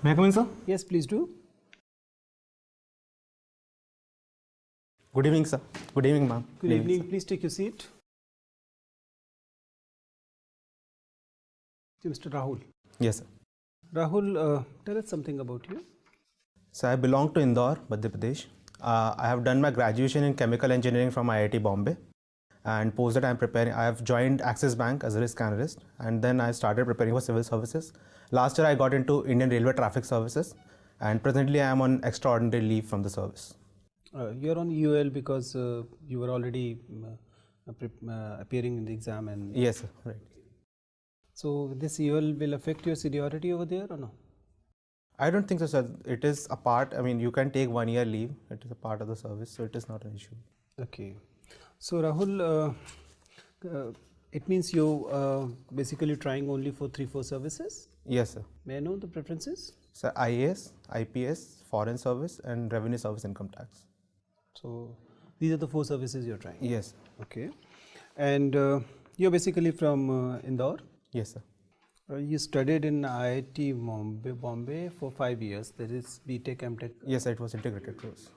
May I come in, sir? Yes, please do. Good evening, sir. Good evening, ma'am. Good evening. Please take your seat. To Mr. Rahul. Yes, sir. Rahul, tell us something about you. So I belong to Indore, Madhya Pradesh. I have done my graduation in chemical engineering from IIT Bombay, and post that I have joined Axis Bank as a risk analyst, and then I started preparing for civil services. Last year I got into Indian Railway Traffic Services, and presently I am on extraordinary leave from the service. You're on UL because you were already appearing in the exam, and yes, sir. Right. So this UL will affect your seniority over there or no? I don't think so, sir. It is a part. I mean, you can take 1 year leave. It is a part of the service, so it is not an issue. Okay. So Rahul, it means you basically trying only for 3-4 services? Yes, sir. May I know the preferences? So IAS, IPS, Foreign Service, and Revenue Service Income Tax. So these are the 4 services you're trying? Yes. Okay. And you're basically from Indore? Yes, sir. You studied in IIT Bombay for 5 years. That is BTech, MTech. Yes, it was integrated course.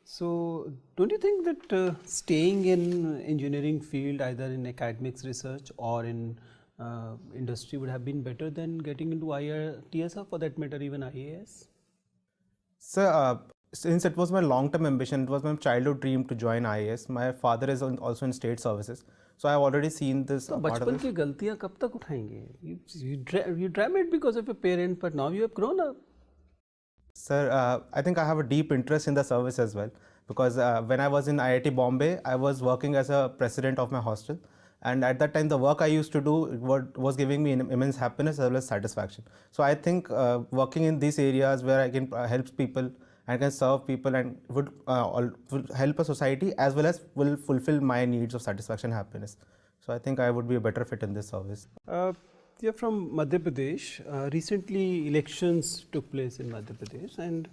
So don't you think that staying in engineering field, either in academics research or in industry, would have been better than getting into IITS, or for that matter even IAS? Sir, since it was my long-term ambition, it was my childhood dream to join IAS. My father is also in state services, so I have already seen this. So बचपन की गलतियाँ कब तक उठाएंगे? You dream it because of your parents, but now you have grown up. Sir, I think I have a deep interest in the service as well, because when I was in IIT Bombay, I was working as a president of my hostel, and at that time the work I used to do was giving me immense happiness as well as satisfaction. So I think working in these areas where I can help people and can serve people and would help a society as well as will fulfill my needs of satisfaction and happiness. So I think I would be a better fit in this service. You're from Madhya Pradesh. Recently elections took place in Madhya Pradesh, and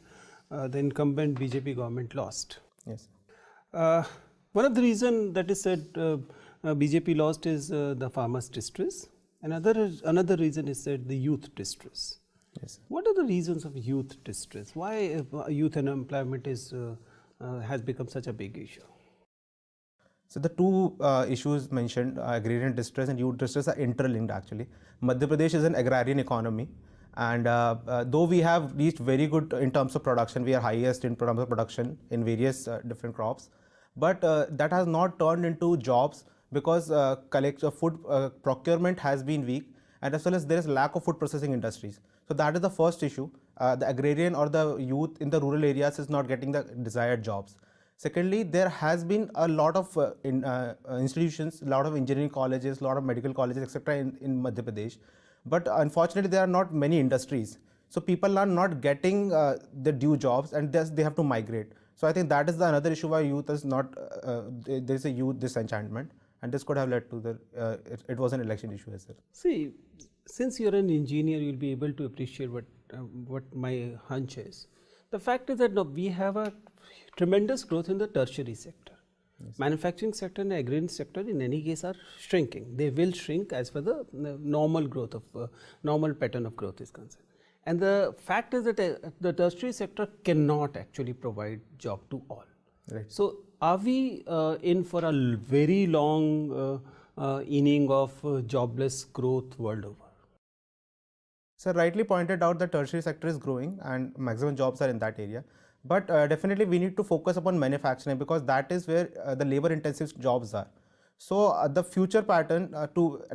the incumbent BJP government lost. Yes. One of the reasons that is said BJP lost is the farmers' distress. Another reason is said the youth distress. Yes. What are the reasons of youth distress? Why youth unemployment has become such a big issue? So the two issues mentioned, agrarian distress and youth distress, are interlinked actually. Madhya Pradesh is an agrarian economy, and though we have reached very good in terms of production, we are highest in terms of production in various different crops, but that has not turned into jobs because food procurement has been weak, and as well as there is lack of food processing industries. So that is the first issue. The agrarian or the youth in the rural areas is not getting the desired jobs. Secondly, there has been a lot of institutions, a lot of engineering colleges, a lot of medical colleges, etc. in Madhya Pradesh. But unfortunately, there are not many industries. So people are not getting the due jobs, and thus they have to migrate. So I think that is another issue why youth is not, there is a youth disenchantment, and this could have led to it was an election issue as well. See, since you're an engineer, you'll be able to appreciate what my hunch is. The fact is that we have a tremendous growth in the tertiary sector. Yes. Manufacturing sector and agrarian sector in any case are shrinking. They will shrink as per the normal growth of normal pattern of growth is concerned. And the fact is that the tertiary sector cannot actually provide job to all. Right. So are we in for a very long inning of jobless growth world over? Sir rightly pointed out that tertiary sector is growing and maximum jobs are in that area. But definitely we need to focus upon manufacturing, because that is where the labor intensive jobs are. So the future pattern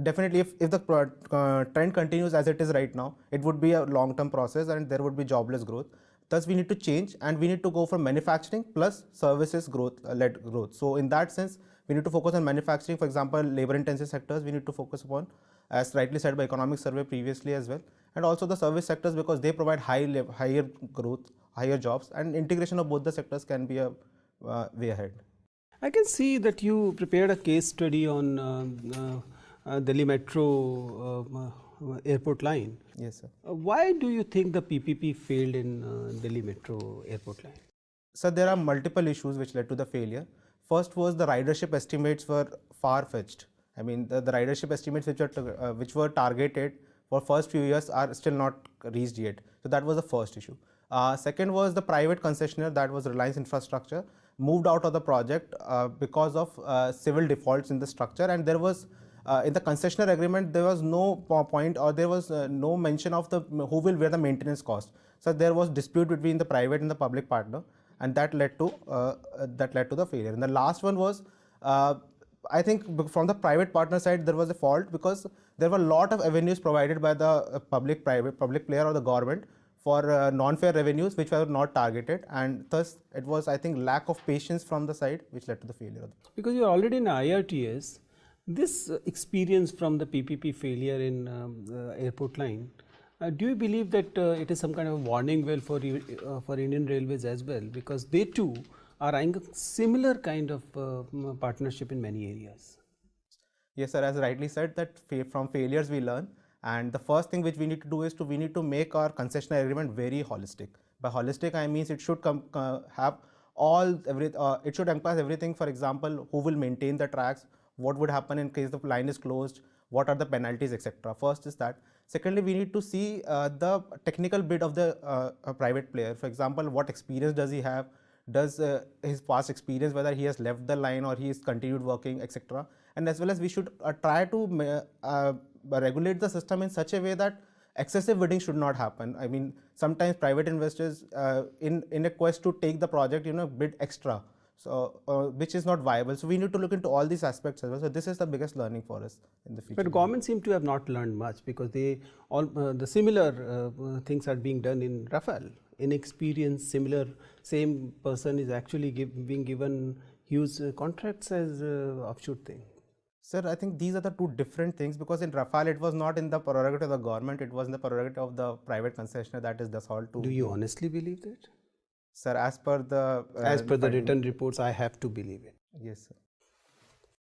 definitely if the trend continues as it is right now, it would be a long term process and there would be jobless growth. Thus we need to change and we need to go for manufacturing plus services led growth. So in that sense, we need to focus on manufacturing. For example, labor intensive sectors we need to focus upon, as rightly said by economic survey previously as well, and also the service sectors, because they provide higher growth, higher jobs, and integration of both the sectors can be a way ahead. I can see that you prepared a case study on Delhi Metro airport line. Yes, sir. Why do you think the PPP failed in Delhi Metro airport line? So there are multiple issues which led to the failure. First was the ridership estimates were far-fetched. I mean, the ridership estimates which were targeted for first few years are still not reached yet. So that was the first issue. Second was the private concessionaire, that was Reliance Infrastructure, moved out of the project because of civil defaults in the structure, and there was in the concessionaire agreement there was no point, or there was no mention of the who will bear the maintenance cost. So there was dispute between the private and the public partner, and that led to the failure. And the last one was I think from the private partner side there was a fault, because there were a lot of avenues provided by the public player or the government for non-fair revenues which were not targeted, and thus it was, I think, lack of patience from the side which led to the failure. Because you are already in IRTS, this experience from the PPP failure in the airport line, do you believe that it is some kind of a warning well for Indian Railways as well, because they too are eyeing a similar kind of partnership in many areas? Yes, sir. As rightly said, that from failures we learn, and the first thing which we need to do is we need to make our concessionary agreement very holistic. By holistic, I mean it should have it should encompass everything. For example, who will maintain the tracks, what would happen in case the line is closed, what are the penalties, etc. First is that. Secondly, we need to see the technical bit of the private player. For example, what experience does he have? Does his past experience, whether he has left the line or he is continued working, etc. And as well as we should try to regulate the system in such a way that excessive bidding should not happen. I mean, sometimes private investors in a quest to take the project, bid extra, so which is not viable. So we need to look into all these aspects as well. So this is the biggest learning for us in the future. But government seem to have not learned much, because they all the similar things are being done in Rafale. Inexperienced, same person is actually being given huge contracts as offshoot thing. Sir, I think these are the two different things, because in Rafale it was not in the prerogative of the government, it was in the prerogative of the private concessionaire, that is Dassault. Do you honestly believe that? Sir, as per the written reports, I have to believe it. Yes, sir.